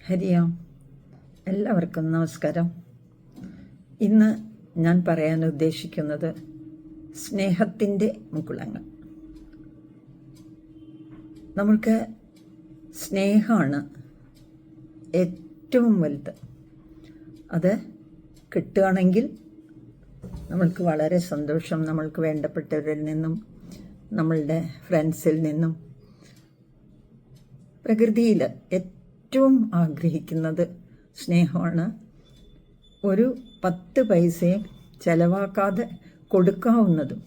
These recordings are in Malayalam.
ഹരിയാം. എല്ലാവർക്കും നമസ്കാരം. ഇന്ന് ഞാൻ പറയാൻ ഉദ്ദേശിക്കുന്നത് സ്നേഹത്തിൻ്റെ മുകുളങ്ങൾ. നമ്മൾക്ക് സ്നേഹമാണ് ഏറ്റവും വലുത്. അത് കിട്ടുകയാണെങ്കിൽ നമ്മൾക്ക് വളരെ സന്തോഷം. നമ്മൾക്ക് വേണ്ടപ്പെട്ടവരിൽ നിന്നും, നമ്മളുടെ ഫ്രണ്ട്സിൽ നിന്നും. പ്രകൃതിയിൽ ഏറ്റവും ആഗ്രഹിക്കുന്നത് സ്നേഹമാണ്. ഒരു 10 പൈസയും ചെലവാക്കാതെ കൊടുക്കാവുന്നതും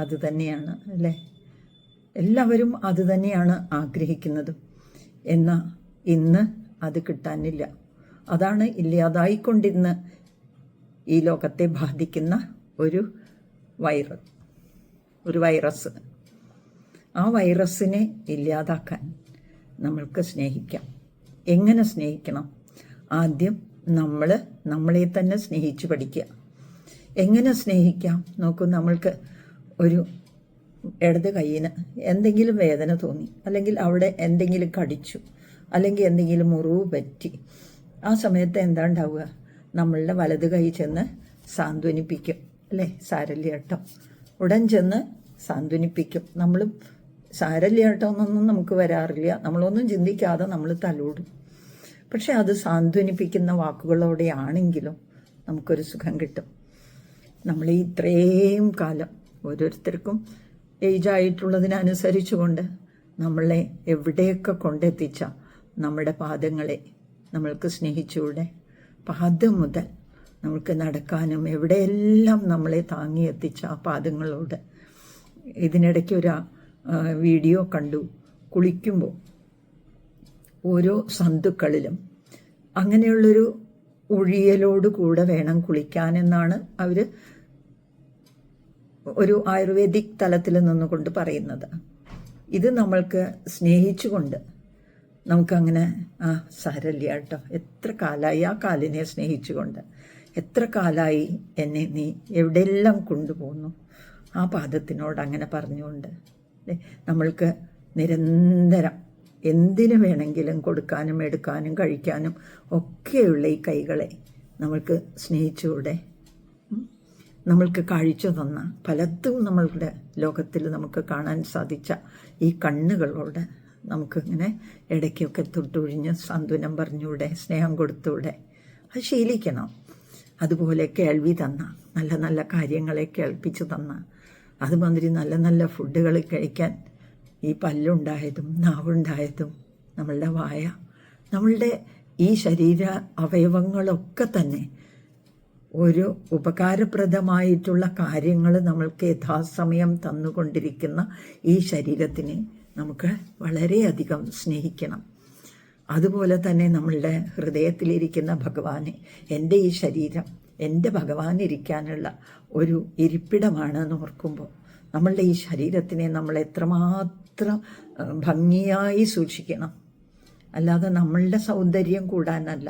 അത് തന്നെയാണ്, അല്ലേ? എല്ലാവരും അത് തന്നെയാണ് ആഗ്രഹിക്കുന്നതും. എന്നാൽ ഇന്ന് അത് കിട്ടാനില്ല. അതാണ് ഇല്ലാതായിക്കൊണ്ടിരുന്ന ഈ ലോകത്തെ ബാധിക്കുന്ന ഒരു വൈറസ്. ആ വൈറസിനെ ഇല്ലാതാക്കാൻ നമ്മൾക്ക് സ്നേഹിക്കാം. എങ്ങനെ സ്നേഹിക്കണം? ആദ്യം നമ്മളെ തന്നെ സ്നേഹിച്ച് പഠിക്കുക. എങ്ങനെ സ്നേഹിക്കാം? നോക്കൂ, നമ്മൾക്ക് ഒരു ഇടത് കൈയിന് എന്തെങ്കിലും വേദന തോന്നി, അല്ലെങ്കിൽ അവിടെ എന്തെങ്കിലും കടിച്ചു, അല്ലെങ്കിൽ എന്തെങ്കിലും മുറിവ് പറ്റി. ആ സമയത്ത് എന്താ ഉണ്ടാവുക? നമ്മളുടെ വലത് കൈ ചെന്ന് സാന്ത്വനിപ്പിക്കും, അല്ലേ? സാരല്യ കേട്ടോ, ഉടൻ ചെന്ന് സാന്ത്വനിപ്പിക്കും. നമ്മളും സാരല്യ കേട്ടോ എന്നൊന്നും നമുക്ക് വരാറില്ല. നമ്മളൊന്നും ചിന്തിക്കാതെ നമ്മൾ തലോടും. പക്ഷെ അത് സാന്ത്വനിപ്പിക്കുന്ന വാക്കുകളോടെ ആണെങ്കിലും നമുക്കൊരു സുഖം കിട്ടും. നമ്മൾ ഇത്രയും കാലം ഓരോരുത്തർക്കും ഏജായിട്ടുള്ളതിനനുസരിച്ചുകൊണ്ട് നമ്മളെ എവിടെയൊക്കെ കൊണ്ടെത്തിച്ച നമ്മുടെ പാദങ്ങളെ നമ്മൾക്ക് സ്നേഹിച്ചുകൂടെ? പാദം മുതൽ നമുക്ക് നടക്കാനും എവിടെയെല്ലാം നമ്മളെ താങ്ങിയെത്തിച്ച ആ പാദങ്ങളോട്. ഇതിനിടയ്ക്ക് ഒരു വീഡിയോ കണ്ടു. കുളിക്കുമ്പോൾ ഓരോ സന്തുക്കളിലും അങ്ങനെയുള്ളൊരു ഒഴിയലോട് കൂടെ വേണം കുളിക്കാനെന്നാണ് അവർ ഒരു ആയുർവേദിക് തലത്തിൽ നിന്നുകൊണ്ട് പറയുന്നത്. ഇത് നമ്മൾക്ക് സ്നേഹിച്ചുകൊണ്ട് നമുക്കങ്ങനെ സാരല്യ കേട്ടോ, എത്ര കാലമായി ആ കാലിനെ സ്നേഹിച്ചുകൊണ്ട്, എത്ര കാലമായി എന്നെ നീ എവിടെയെല്ലാം കൊണ്ടുപോകുന്നു, ആ പാദത്തിനോട് അങ്ങനെ പറഞ്ഞുകൊണ്ട് നമ്മൾക്ക് നിരന്തരം എന്തിനു വേണമെങ്കിലും കൊടുക്കാനും എടുക്കാനും കഴിക്കാനും ഒക്കെയുള്ള ഈ കൈകളെ നമ്മൾക്ക് സ്നേഹിച്ചുകൂടെ? നമ്മൾക്ക് കാഴ്ച തന്ന പലതും നമ്മളുടെ ലോകത്തിൽ നമുക്ക് കാണാൻ സാധിച്ച ഈ കണ്ണുകളോട് നമുക്കിങ്ങനെ ഇടയ്ക്കൊക്കെ തൊട്ടൊഴിഞ്ഞ് സാന്ത്വനം പറഞ്ഞൂടെ? സ്നേഹം കൊടുത്തൂടെ? അത് ശീലിക്കണം. അതുപോലെ കേൾവി തന്ന, നല്ല നല്ല കാര്യങ്ങളെ കേൾപ്പിച്ചു തന്ന, അതുമാതിരി നല്ല നല്ല ഫുഡുകൾ കഴിക്കാൻ ഈ പല്ലുണ്ടായതും നാവുണ്ടായതും നമ്മളുടെ വായ, നമ്മളുടെ ഈ ശരീര അവയവങ്ങളൊക്കെ തന്നെ ഒരു ഉപകാരപ്രദമായിട്ടുള്ള കാര്യങ്ങൾ നമ്മൾക്ക് യഥാസമയം തന്നുകൊണ്ടിരിക്കുന്ന ഈ ശരീരത്തിനെ നമുക്ക് വളരെയധികം സ്നേഹിക്കണം. അതുപോലെ തന്നെ നമ്മളുടെ ഹൃദയത്തിലിരിക്കുന്ന ഭഗവാനെ, എൻ്റെ ഈ ശരീരം എൻ്റെ ഭഗവാൻ ഇരിക്കാനുള്ള ഒരു ഇരിപ്പിടമാണെന്ന് ഓർക്കുമ്പോൾ നമ്മളുടെ ഈ ശരീരത്തിനെ നമ്മൾ എത്രമാത്രം ഭംഗിയായി സൂക്ഷിക്കണം. അല്ലാതെ നമ്മളുടെ സൗന്ദര്യം കൂടാനല്ല.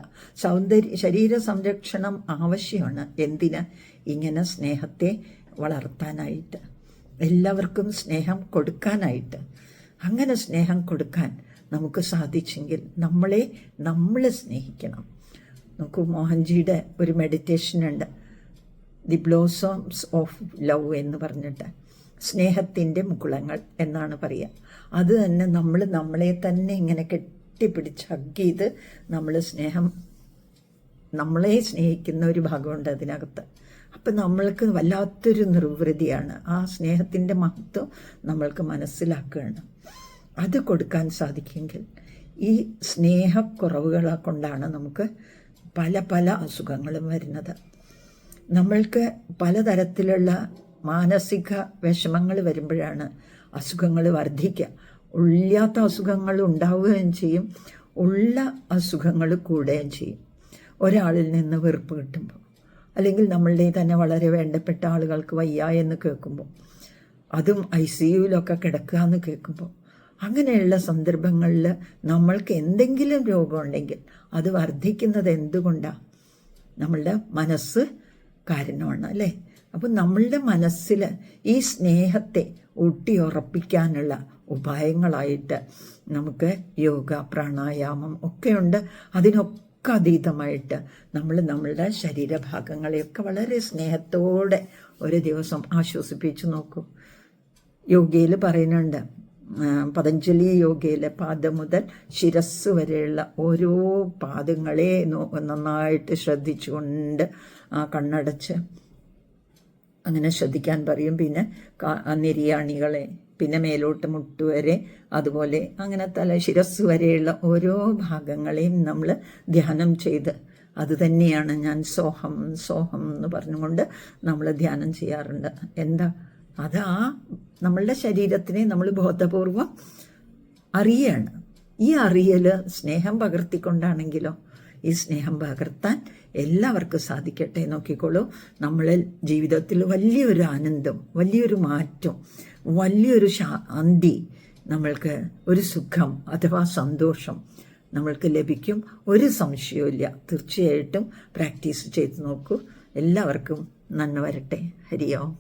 ശരീര സംരക്ഷണം ആവശ്യമാണ്. എന്തിന്? ഇങ്ങനെ സ്നേഹത്തെ വളർത്താനായിട്ട്, എല്ലാവർക്കും സ്നേഹം കൊടുക്കാനായിട്ട്. അങ്ങനെ സ്നേഹം കൊടുക്കാൻ നമുക്ക് സാധിച്ചെങ്കിൽ നമ്മൾ സ്നേഹിക്കണം. നോക്കൂ, മോഹൻജിയുടെ ഒരു മെഡിറ്റേഷൻ ഉണ്ട്, ദി ബ്ലോസംസ് ഓഫ് ലവ് എന്ന് പറഞ്ഞിട്ട്, സ്നേഹത്തിൻ്റെ മുകുളങ്ങൾ എന്നാണ് പറയുക. അത് തന്നെ നമ്മളെ തന്നെ ഇങ്ങനെ കെട്ടിപ്പിടിച്ച് ഹഗ് ചെയ്ത് നമ്മളെ സ്നേഹിക്കുന്ന ഒരു ഭാഗമുണ്ട് അതിനകത്ത്. അപ്പം നമ്മൾക്ക് വല്ലാത്തൊരു നിർവൃതിയാണ്. ആ സ്നേഹത്തിൻ്റെ മഹത്വം നമ്മൾക്ക് മനസ്സിലാക്കുകയാണ്. അത് കൊടുക്കാൻ സാധിക്കുമെങ്കിൽ ഈ സ്നേഹക്കുറവുകളെ കൊണ്ടാണ് നമുക്ക് പല പല അസുഖങ്ങളും വരുന്നത്. നമ്മൾക്ക് പലതരത്തിലുള്ള മാനസിക വിഷമങ്ങൾ വരുമ്പോഴാണ് അസുഖങ്ങൾ വർദ്ധിക്കുക. ഇല്ലാത്ത അസുഖങ്ങൾ ഉണ്ടാവുകയും ചെയ്യും, ഉള്ള അസുഖങ്ങൾ കൂടുകയും ചെയ്യും. ഒരാളിൽ നിന്ന് വെറുപ്പ് കിട്ടുമ്പോൾ, അല്ലെങ്കിൽ നമ്മളുടെ തന്നെ വളരെ വേണ്ടപ്പെട്ട ആളുകൾക്ക് വയ്യ എന്ന് കേൾക്കുമ്പോൾ, അതും ICUവിലൊക്കെ കിടക്കുക എന്ന് കേൾക്കുമ്പോൾ, അങ്ങനെയുള്ള സന്ദർഭങ്ങളിൽ നമ്മൾക്ക് എന്തെങ്കിലും രോഗമുണ്ടെങ്കിൽ അത് വർദ്ധിക്കുന്നത് എന്തുകൊണ്ടാണ്? നമ്മളുടെ മനസ്സ് കാരണമാണ്, അല്ലേ? അപ്പം നമ്മളുടെ മനസ്സിൽ ഈ സ്നേഹത്തെ ഊട്ടിയുറപ്പിക്കാനുള്ള ഉപായങ്ങളായിട്ട് നമുക്ക് യോഗ, പ്രാണായാമം ഒക്കെയുണ്ട്. അതിനൊക്കെ അതീതമായിട്ട് നമ്മൾ നമ്മളുടെ ശരീരഭാഗങ്ങളെയൊക്കെ വളരെ സ്നേഹത്തോടെ ഒരു ദിവസം ആശ്വസിപ്പിച്ച് നോക്കൂ. യോഗയിൽ പറയുന്നുണ്ട്, പതഞ്ജലി യോഗയിൽ പാദം മുതൽ ശിരസ് വരെയുള്ള ഓരോ പാദങ്ങളെ നന്നായിട്ട് ശ്രദ്ധിച്ചുകൊണ്ട് കണ്ണടച്ച് അങ്ങനെ ശ്രദ്ധിക്കാൻ പറയും. പിന്നെ നിര്യാണികളെ, പിന്നെ മേലോട്ട് മുട്ടുവരെ, അതുപോലെ അങ്ങനെ ശിരസ് വരെയുള്ള ഓരോ ഭാഗങ്ങളെയും നമ്മൾ ധ്യാനം ചെയ്ത്, അത് തന്നെയാണ് ഞാൻ സോഹം സോഹം എന്ന് പറഞ്ഞുകൊണ്ട് നമ്മൾ ധ്യാനം ചെയ്യാറുണ്ട്. എന്താ അത്? നമ്മളുടെ ശരീരത്തിനെ നമ്മൾ ബോധപൂർവം അറിയാണ്. ഈ അറിയൽ സ്നേഹം പകർത്തിക്കൊണ്ടാണെങ്കിലോ, ഈ സ്നേഹം പകർത്താൻ എല്ലാവർക്കും സാധിക്കട്ടെ. നോക്കിക്കോളൂ, നമ്മളിൽ ജീവിതത്തിൽ വലിയൊരു ആനന്ദം, വലിയൊരു മാറ്റം, വലിയൊരു ശാന്തി, നമ്മൾക്ക് ഒരു സുഖം അഥവാ സന്തോഷം നമ്മൾക്ക് ലഭിക്കും. ഒരു സംശയവുമില്ല. തീർച്ചയായിട്ടും പ്രാക്ടീസ് ചെയ്ത് നോക്കൂ. എല്ലാവർക്കും നന്മ വരട്ടെ. ഹരി ഓം.